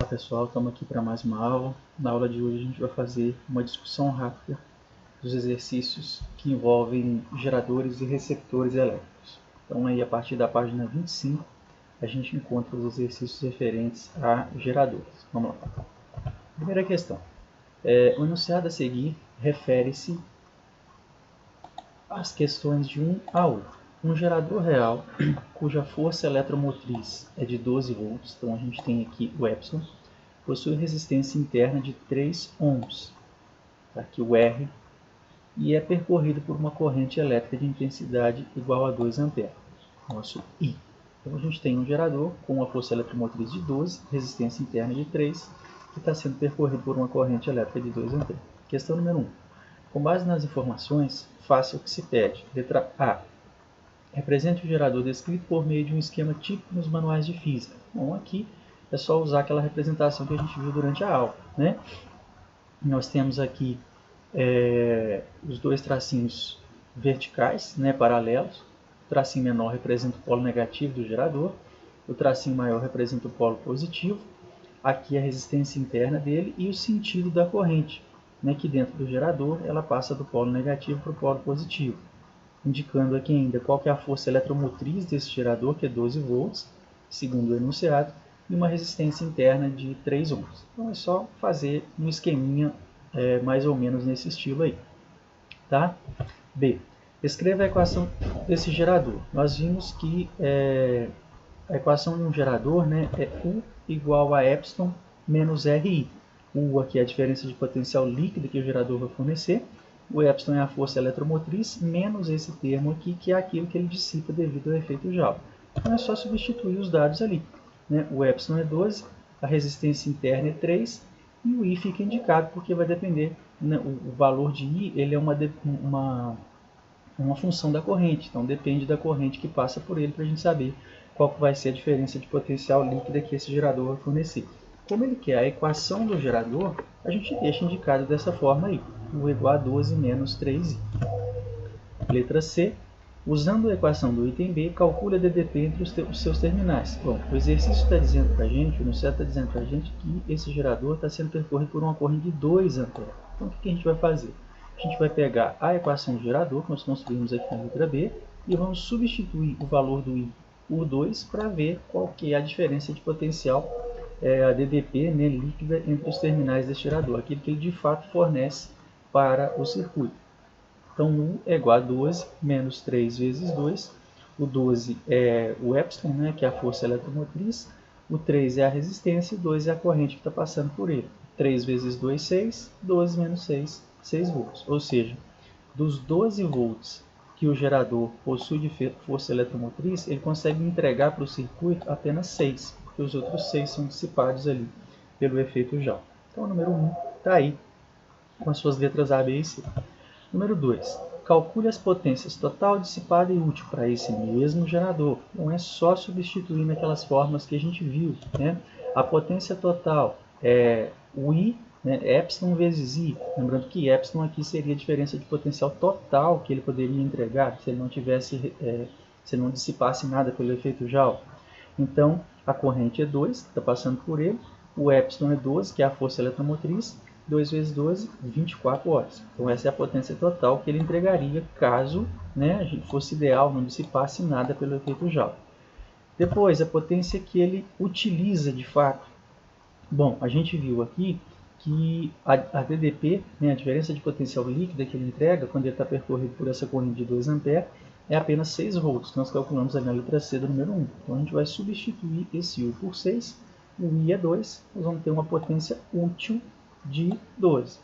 Olá pessoal, estamos aqui para mais uma aula. Na aula de hoje a gente vai fazer uma discussão rápida dos exercícios que envolvem geradores e receptores elétricos. Então aí a partir da página 25 a gente encontra os exercícios referentes a geradores. Vamos lá. Primeira questão. O enunciado a seguir refere-se às questões de 1 a 8. Um gerador real cuja força eletromotriz é de 12 volts, então a gente tem aqui o epsilon, possui resistência interna de 3 ohms, tá aqui o R, e é percorrido por uma corrente elétrica de intensidade igual a 2 A, nosso I. Então a gente tem um gerador com uma força eletromotriz de 12, resistência interna de 3, que está sendo percorrido por uma corrente elétrica de 2 A. Questão número 1. Com base nas informações, faça o que se pede. Letra A. Represente o gerador descrito por meio de um esquema típico nos manuais de física. Bom, aqui é só usar aquela representação que a gente viu durante a aula, né? Nós temos aqui os dois tracinhos verticais, né, paralelos. O tracinho menor representa o polo negativo do gerador, o tracinho maior representa o polo positivo. Aqui a resistência interna dele e o sentido da corrente, né, que dentro do gerador ela passa do polo negativo para o polo positivo. Indicando aqui ainda qual que é a força eletromotriz desse gerador, que é 12 volts, segundo o enunciado, e uma resistência interna de 3 ohms. Então é só fazer um esqueminha mais ou menos nesse estilo aí. Tá? B. Escreva a equação desse gerador. Nós vimos que a equação de um gerador, né, é U igual a epsilon menos RI. U aqui é a diferença de potencial líquida que o gerador vai fornecer. O epsilon é a força eletromotriz, menos esse termo aqui, que é aquilo que ele dissipa devido ao efeito Joule. Então é só substituir os dados ali, né? O epsilon é 12, a resistência interna é 3, e o I fica indicado porque vai depender, né? O valor de I ele é uma função da corrente, então depende da corrente que passa por ele para a gente saber qual que vai ser a diferença de potencial líquida que esse gerador vai fornecer. Como ele quer a equação do gerador, a gente deixa indicado dessa forma aí, U igual a 12 menos 3I. Letra C. Usando a equação do item B, calcule a DDP entre os seus terminais. Bom, o exercício está dizendo para a gente, o enunciado está dizendo para a gente que esse gerador está sendo percorrido por uma corrente de 2 A. Então o que a gente vai fazer? A gente vai pegar a equação do gerador, que nós construímos aqui na letra B, e vamos substituir o valor do I por 2 para ver qual que é a diferença de potencial, a DDP, né, líquida entre os terminais desse gerador, aquilo que ele de fato fornece para o circuito. Então, U é igual a 12 menos 3 vezes 2. O 12 é o epsilon, né, que é a força eletromotriz. O 3 é a resistência e o 2 é a corrente que está passando por ele. 3 vezes 2, 6. 12 menos 6, 6 volts. Ou seja, dos 12 volts que o gerador possui de força eletromotriz, ele consegue entregar para o circuito apenas 6, porque os outros 6 são dissipados ali pelo efeito Joule. Então, o número 1 está aí, com as suas letras A, B e C. Número 2. Calcule as potências total, dissipada e útil para esse mesmo gerador. Não é só substituir naquelas formas que a gente viu, né? A potência total é o I, né, epsilon vezes I. Lembrando que epsilon aqui seria a diferença de potencial total que ele poderia entregar se ele não tivesse, se ele não dissipasse nada pelo efeito Joule. Então, a corrente é 2, está passando por ele. O epsilon é 12, que é a força eletromotriz. 2 vezes 12, 24 horas. Então essa é a potência total que ele entregaria caso, né, a gente fosse ideal, não dissipasse nada pelo efeito Joule. Depois, a potência que ele utiliza de fato. Bom, a gente viu aqui que a DDP, né, a diferença de potencial líquida que ele entrega quando ele está percorrido por essa corrente de 2 A, é apenas 6 volts, que nós calculamos ali na letra C do número 1. Então a gente vai substituir esse U por 6, o I é 2, nós vamos ter uma potência útil de 12.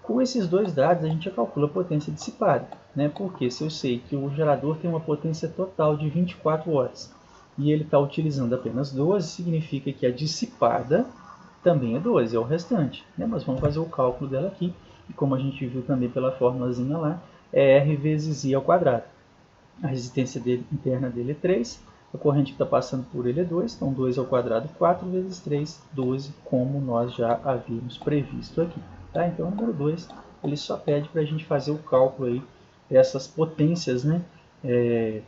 Com esses dois dados, a gente já calcula a potência dissipada, né? Porque se eu sei que o gerador tem uma potência total de 24 horas e ele está utilizando apenas 12, significa que a dissipada também é 12, é o restante, né? Mas vamos fazer o cálculo dela aqui, e como a gente viu também pela formulazinha lá, é R vezes I ao quadrado. A resistência interna dele é 3, a corrente que está passando por ele é 2, então 2 ao quadrado, 4 vezes 3, 12, como nós já havíamos previsto aqui. Tá? Então, o número 2, ele só pede para a gente fazer o cálculo aí dessas potências, né?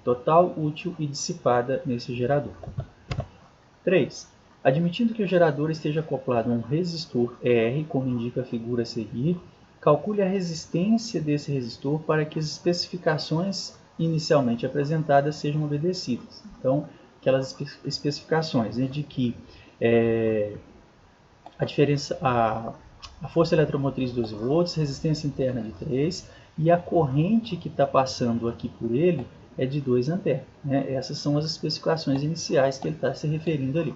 Total, útil e dissipada nesse gerador. 3. Admitindo que o gerador esteja acoplado a um resistor R, como indica a figura a seguir, calcule a resistência desse resistor para que as especificações inicialmente apresentadas sejam obedecidas. Então, aquelas especificações, né, de que a força eletromotriz 12 volts, resistência interna de 3 e a corrente que está passando aqui por ele é de 2 amperes. Né? Essas são as especificações iniciais que ele está se referindo ali.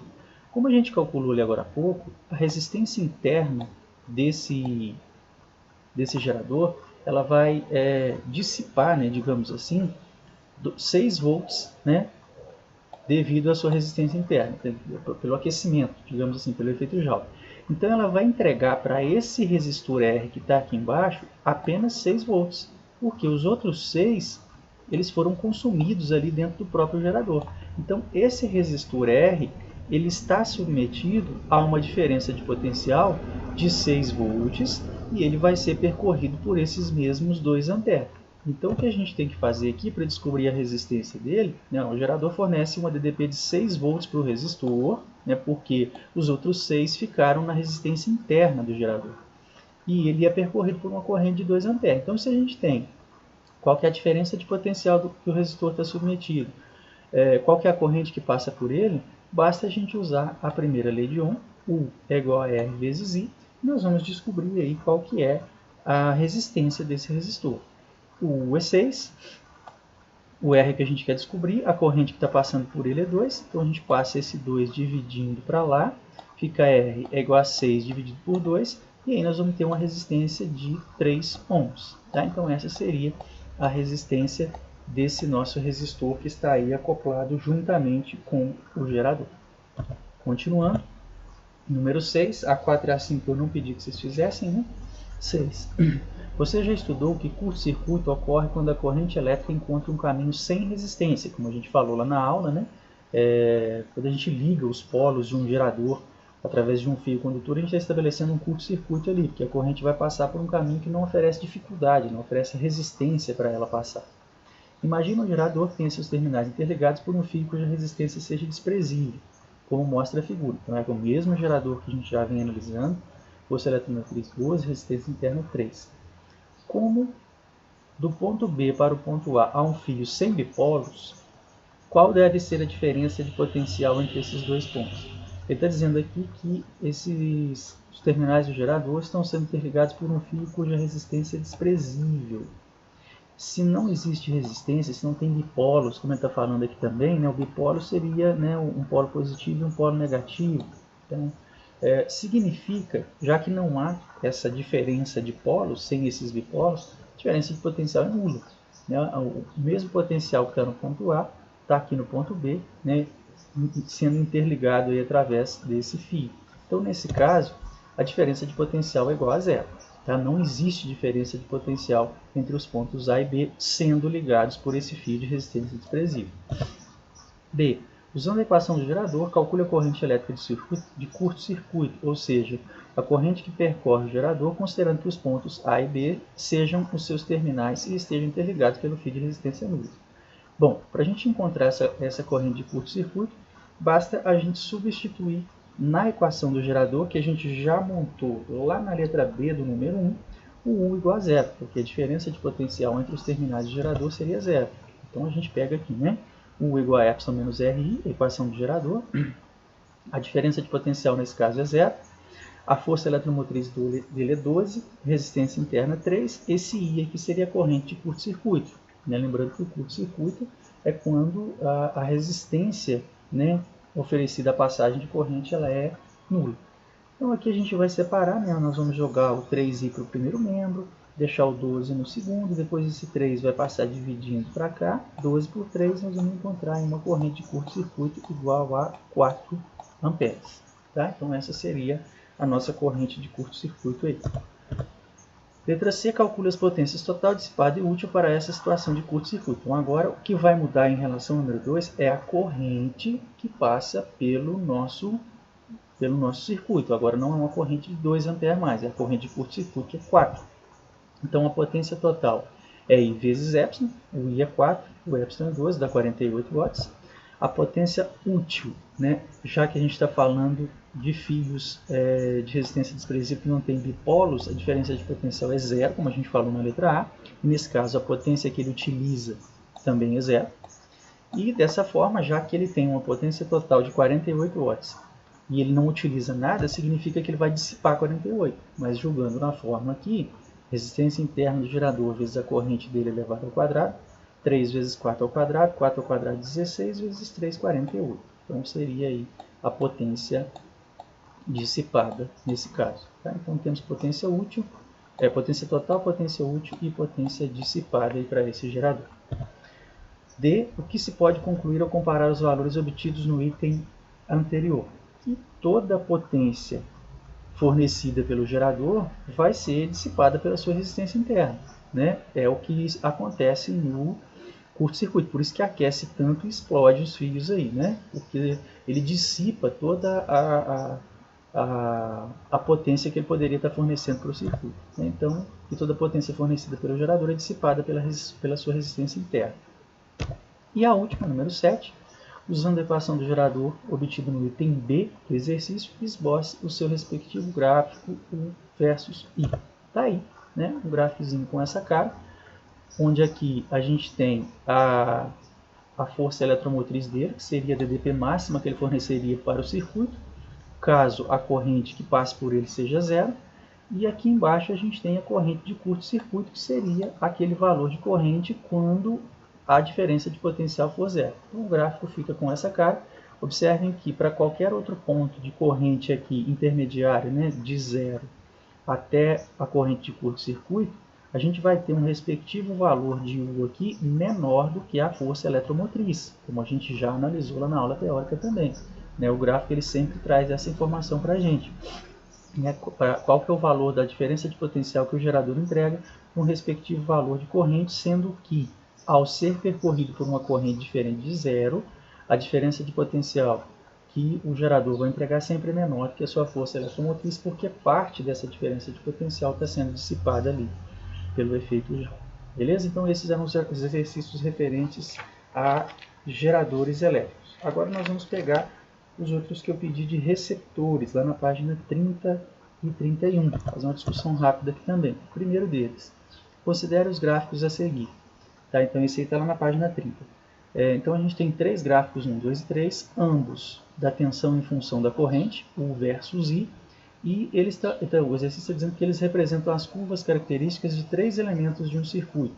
Como a gente calculou ali agora há pouco, a resistência interna desse gerador ela vai dissipar, né, digamos assim, 6 volts, né, devido à sua resistência interna, pelo aquecimento, digamos assim, pelo efeito Joule. Então ela vai entregar para esse resistor R que está aqui embaixo apenas 6 volts, porque os outros 6 eles foram consumidos ali dentro do próprio gerador. Então esse resistor R ele está submetido a uma diferença de potencial de 6 volts e ele vai ser percorrido por esses mesmos 2 amperes. Então o que a gente tem que fazer aqui para descobrir a resistência dele, né, o gerador fornece uma DDP de 6 volts para o resistor, né, porque os outros 6 ficaram na resistência interna do gerador. E ele é percorrido por uma corrente de 2 amperes. Então se a gente tem qual que é a diferença de potencial do que o resistor está submetido, qual que é a corrente que passa por ele, basta a gente usar a primeira lei de Ohm, U é igual a R vezes I, e nós vamos descobrir aí qual que é a resistência desse resistor. O U é 6, o R que a gente quer descobrir, a corrente que está passando por ele é 2, então a gente passa esse 2 dividindo para lá, fica R é igual a 6 dividido por 2, e aí nós vamos ter uma resistência de 3 ohms. Tá? Então essa seria a resistência desse nosso resistor que está aí acoplado juntamente com o gerador. Continuando, número 6, a 4 e a 5 eu não pedi que vocês fizessem, né? 6. Você já estudou que curto-circuito ocorre quando a corrente elétrica encontra um caminho sem resistência, como a gente falou lá na aula, né? Quando a gente liga os polos de um gerador através de um fio condutor, a gente está estabelecendo um curto-circuito ali, porque a corrente vai passar por um caminho que não oferece dificuldade, não oferece resistência para ela passar. Imagina um gerador que tenha seus terminais interligados por um fio cuja resistência seja desprezível, como mostra a figura. Então é o mesmo gerador que a gente já vem analisando, força eletromotriz 12, resistência interna 3. Como do ponto B para o ponto A há um fio sem bipolos, qual deve ser a diferença de potencial entre esses dois pontos? Ele está dizendo aqui que os terminais do gerador estão sendo interligados por um fio cuja resistência é desprezível. Se não existe resistência, se não tem bipolos, como ele está falando aqui também, né, o bipolo seria, né, um polo positivo e um polo negativo. Então, significa, já que não há essa diferença de polos, sem esses bipolos, a diferença de potencial é nula. Né? O mesmo potencial que está no ponto A está aqui no ponto B, né, sendo interligado aí através desse fio. Então, nesse caso, a diferença de potencial é igual a zero. Tá? Não existe diferença de potencial entre os pontos A e B sendo ligados por esse fio de resistência desprezível. B. Usando a equação do gerador, calcule a corrente elétrica de curto-circuito, ou seja, a corrente que percorre o gerador, considerando que os pontos A e B sejam os seus terminais e estejam interligados pelo fio de resistência nula. Bom, para a gente encontrar essa corrente de curto-circuito, basta a gente substituir na equação do gerador, que a gente já montou lá na letra B do número 1, o U igual a zero, porque a diferença de potencial entre os terminais do gerador seria zero. Então a gente pega aqui, né? U igual a epsilon menos RI, a equação do gerador. A diferença de potencial nesse caso é zero. A força eletromotriz dele é 12, resistência interna 3. Esse I aqui seria a corrente de curto-circuito. Né? Lembrando que o curto-circuito é quando a resistência, né, oferecida à passagem de corrente ela é nula. Então aqui a gente vai separar, né? Nós vamos jogar o 3i para o primeiro membro, deixar o 12 no segundo, depois esse 3 vai passar dividindo para cá, 12 por 3, nós vamos encontrar uma corrente de curto-circuito igual a 4 amperes. Tá? Então essa seria a nossa corrente de curto-circuito aí. Letra C, calcule as potências total, dissipada e útil para essa situação de curto-circuito. Então agora o que vai mudar em relação ao número 2 é a corrente que passa pelo nosso circuito. Agora não é uma corrente de 2 amperes mais, é a corrente de curto-circuito que é 4. Então a potência total é I vezes epsilon, o I é 4, o epsilon é 12, dá 48 watts. a potência útil, né? Já que a gente está falando de fios de resistência desprezível que não tem bipolos, a diferença de potencial é zero, como a gente falou na letra A. E nesse caso, a potência que ele utiliza também é zero. E dessa forma, já que ele tem uma potência total de 48 watts e ele não utiliza nada, significa que ele vai dissipar 48. Mas jogando na fórmula aqui, resistência interna do gerador vezes a corrente dele elevado ao quadrado, 3 vezes 4 ao quadrado, 4 ao quadrado 16 vezes 3, 48. Então seria aí a potência dissipada nesse caso. Tá? Então temos potência útil, potência total, potência útil e potência dissipada para esse gerador. D. O que se pode concluir ao comparar os valores obtidos no item anterior? Que toda a potência fornecida pelo gerador vai ser dissipada pela sua resistência interna, né? É o que acontece no curto-circuito, por isso que aquece tanto e explode os fios aí, né? Porque ele dissipa toda a potência que ele poderia estar fornecendo para o circuito. Então, que toda a potência fornecida pelo gerador é dissipada pela sua resistência interna. E a última, número 7, usando a equação do gerador obtida no item B do exercício, esboce o seu respectivo gráfico U versus I. Está aí, né? Um gráficozinho com essa cara, onde aqui a gente tem a força eletromotriz dele, que seria a DDP máxima que ele forneceria para o circuito, caso a corrente que passe por ele seja zero. E aqui embaixo a gente tem a corrente de curto-circuito, que seria aquele valor de corrente quando a diferença de potencial for zero. Então o gráfico fica com essa cara. Observem que para qualquer outro ponto de corrente aqui intermediário, né, de zero até a corrente de curto-circuito, a gente vai ter um respectivo valor de U aqui menor do que a força eletromotriz, como a gente já analisou lá na aula teórica também. Né, o gráfico ele sempre traz essa informação para a gente. Qual que é o valor da diferença de potencial que o gerador entrega com o respectivo valor de corrente, sendo que, ao ser percorrido por uma corrente diferente de zero, a diferença de potencial que o gerador vai entregar sempre é menor do que a sua força eletromotriz, porque parte dessa diferença de potencial está sendo dissipada ali pelo efeito Joule. Beleza? Então esses eram os exercícios referentes a geradores elétricos. Agora nós vamos pegar os outros que eu pedi de receptores, lá na página 30 e 31. Vou fazer uma discussão rápida aqui também. O primeiro deles, considere os gráficos a seguir. Tá? Então esse aí está lá na página 30. Então a gente tem três gráficos, 1, 2 e 3, ambos da tensão em função da corrente, U versus I, e então, o exercício está dizendo que eles representam as curvas características de três elementos de um circuito.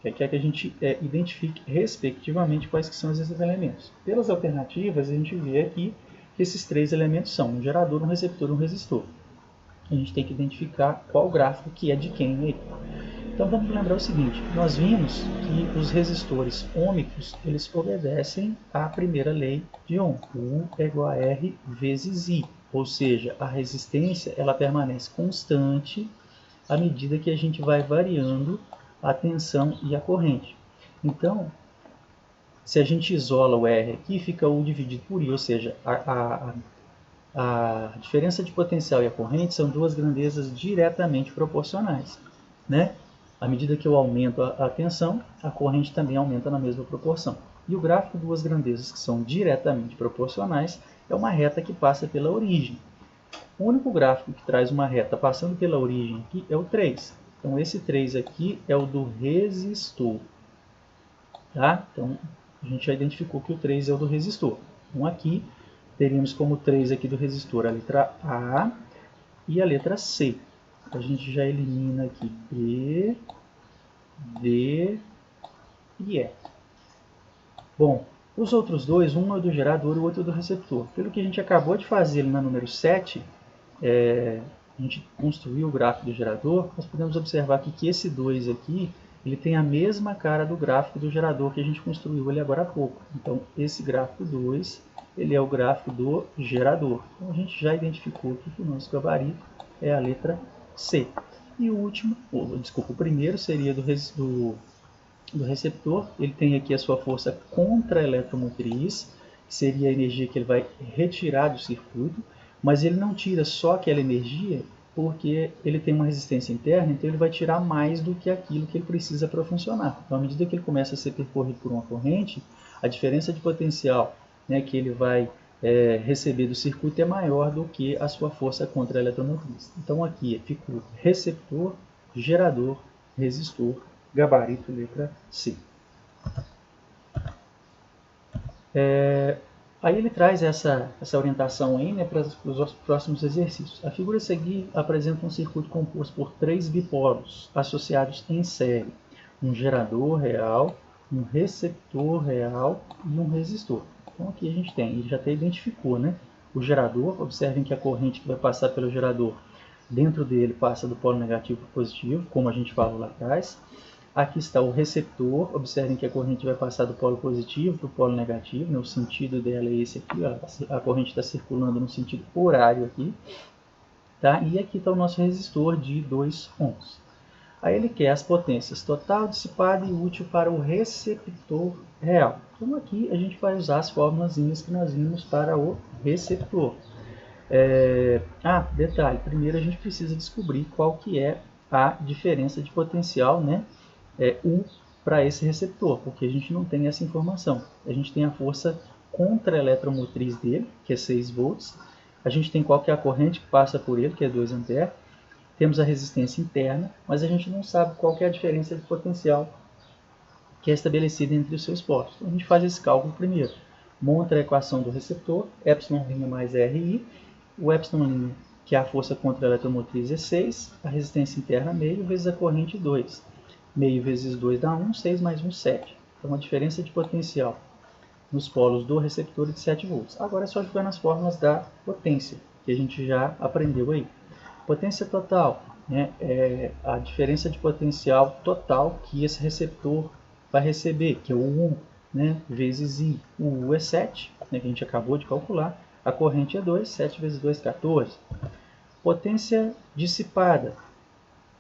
Que quer que a gente identifique respectivamente quais que são esses elementos. Pelas alternativas, a gente vê aqui que esses três elementos são um gerador, um receptor e um resistor. A gente tem que identificar qual gráfico que é de quem aí. Então vamos lembrar o seguinte, nós vimos que os resistores ômicos, eles obedecem à primeira lei de Ohm, U é igual a R vezes I, ou seja, a resistência ela permanece constante à medida que a gente vai variando a tensão e a corrente. Então, se a gente isola o R aqui, fica U dividido por I, ou seja, a diferença de potencial e a corrente são duas grandezas diretamente proporcionais, né? À medida que eu aumento a tensão, a corrente também aumenta na mesma proporção. E o gráfico de duas grandezas que são diretamente proporcionais é uma reta que passa pela origem. O único gráfico que traz uma reta passando pela origem aqui é o 3. Então esse 3 aqui é o do resistor. Tá? Então a gente já identificou que o 3 é o do resistor. Então aqui teríamos como 3 aqui do resistor a letra A e a letra C. A gente já elimina aqui B, D e E. Bom, os outros dois, um é do gerador e o outro é do receptor. Pelo que a gente acabou de fazer na número 7, a gente construiu o gráfico do gerador, nós podemos observar aqui que esse 2 aqui, ele tem a mesma cara do gráfico do gerador que a gente construiu ali agora há pouco. Então, esse gráfico 2, ele é o gráfico do gerador. Então, a gente já identificou que o nosso gabarito é a letra C. E o último, o primeiro seria do receptor. Ele tem aqui a sua força contra-eletromotriz, que seria a energia que ele vai retirar do circuito, mas ele não tira só aquela energia porque ele tem uma resistência interna, então ele vai tirar mais do que aquilo que ele precisa para funcionar. Então, à medida que ele começa a ser percorrido por uma corrente, a diferença de potencial, né, que ele vai receber do circuito é maior do que a sua força contra a eletromotriz. Então aqui ficou receptor, gerador, resistor, gabarito, letra C. Aí ele traz essa orientação aí, né, para os próximos exercícios. A figura a seguir apresenta um circuito composto por 3 bipolos associados em série. Um gerador real, um receptor real e um resistor. Então aqui a gente tem, ele já até identificou, né, o gerador. Observem que a corrente que vai passar pelo gerador, dentro dele passa do polo negativo para o positivo, como a gente falou lá atrás. Aqui está o receptor, observem que a corrente vai passar do polo positivo para o polo negativo, né? O sentido dela é esse aqui, ó. A corrente está circulando no sentido horário aqui. Tá? E aqui está o nosso resistor de 2 ohms. Aí ele quer as potências total, dissipada e útil para o receptor real. Então aqui a gente vai usar as formulazinhas que nós vimos para o receptor. Detalhe, primeiro a gente precisa descobrir qual que é a diferença de potencial, né? U para esse receptor, porque a gente não tem essa informação. A gente tem a força contra a eletromotriz dele, que é 6 volts. A gente tem qual que é a corrente que passa por ele, que é 2 amperes. Temos a resistência interna, mas a gente não sabe qual que é a diferença de potencial que é estabelecida entre os seus polos. Então a gente faz esse cálculo primeiro. Monta a equação do receptor, epsilon' mais RI. O epsilon', que é a força contra a eletromotriz, é 6. A resistência interna, meio, vezes a corrente, 2. Meio vezes 2 dá 1, 6 mais 1, 7. Então, a diferença de potencial nos polos do receptor é de 7 volts. Agora é só jogar nas fórmulas da potência, que a gente já aprendeu aí. Potência total, né, é a diferença de potencial total que esse receptor vai receber, que é o U, né, vezes I. O U é 7, né, que a gente acabou de calcular. A corrente é 2, 7 vezes 2, 14. Potência dissipada,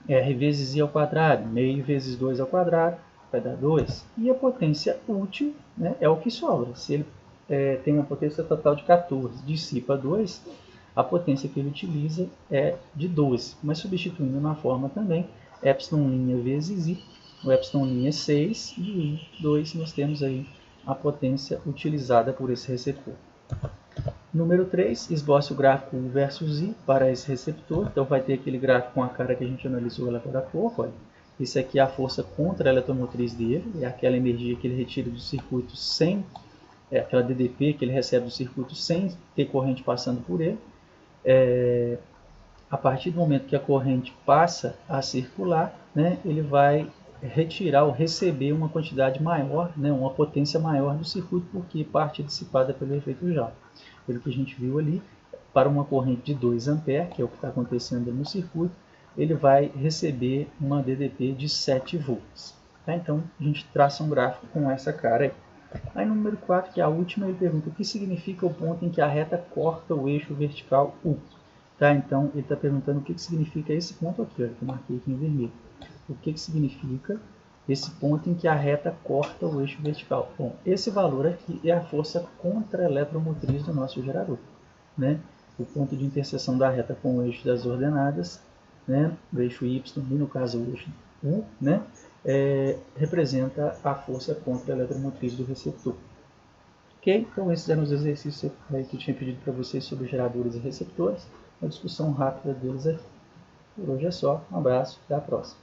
R vezes I ao quadrado, meio vezes 2 ao quadrado, vai dar 2. E a potência útil, né, é o que sobra. Se ele tem uma potência total de 14, dissipa 2, a potência que ele utiliza é de 12. Mas substituindo na forma também, epsilon' vezes I, o epsilon' é 6 e I 2, nós temos aí a potência utilizada por esse receptor. Número 3, esboce o gráfico U versus I para esse receptor. Então vai ter aquele gráfico com a cara que a gente analisou lá agora há pouco. Olha. Isso aqui é a força contra a eletromotriz dele, é aquela energia que ele retira do circuito sem, aquela DDP que ele recebe do circuito sem ter corrente passando por ele. A partir do momento que a corrente passa a circular, né, ele vai retirar ou receber uma quantidade maior, né, uma potência maior do circuito, porque parte é dissipada pelo efeito Joule. Pelo que a gente viu ali, para uma corrente de 2 A, que é o que está acontecendo no circuito, ele vai receber uma DDP de 7 volts. Tá? Então, a gente traça um gráfico com essa cara aí. Aí no número 4, que é a última, ele pergunta o que significa o ponto em que a reta corta o eixo vertical U. Tá? Então, ele está perguntando o que significa esse ponto aqui, ó, que eu marquei aqui em vermelho. O que significa esse ponto em que a reta corta o eixo vertical? Bom, esse valor aqui é a força contra a eletromotriz do nosso gerador. Né? O ponto de interseção da reta com o eixo das ordenadas, né? O eixo Y, e no caso o eixo U, né? Representa a força contra a eletromotriz do receptor. Ok? Então esses eram os exercícios que eu tinha pedido para vocês sobre geradores e receptores. Uma discussão rápida deles aqui. Por hoje é só. Um abraço, até a próxima.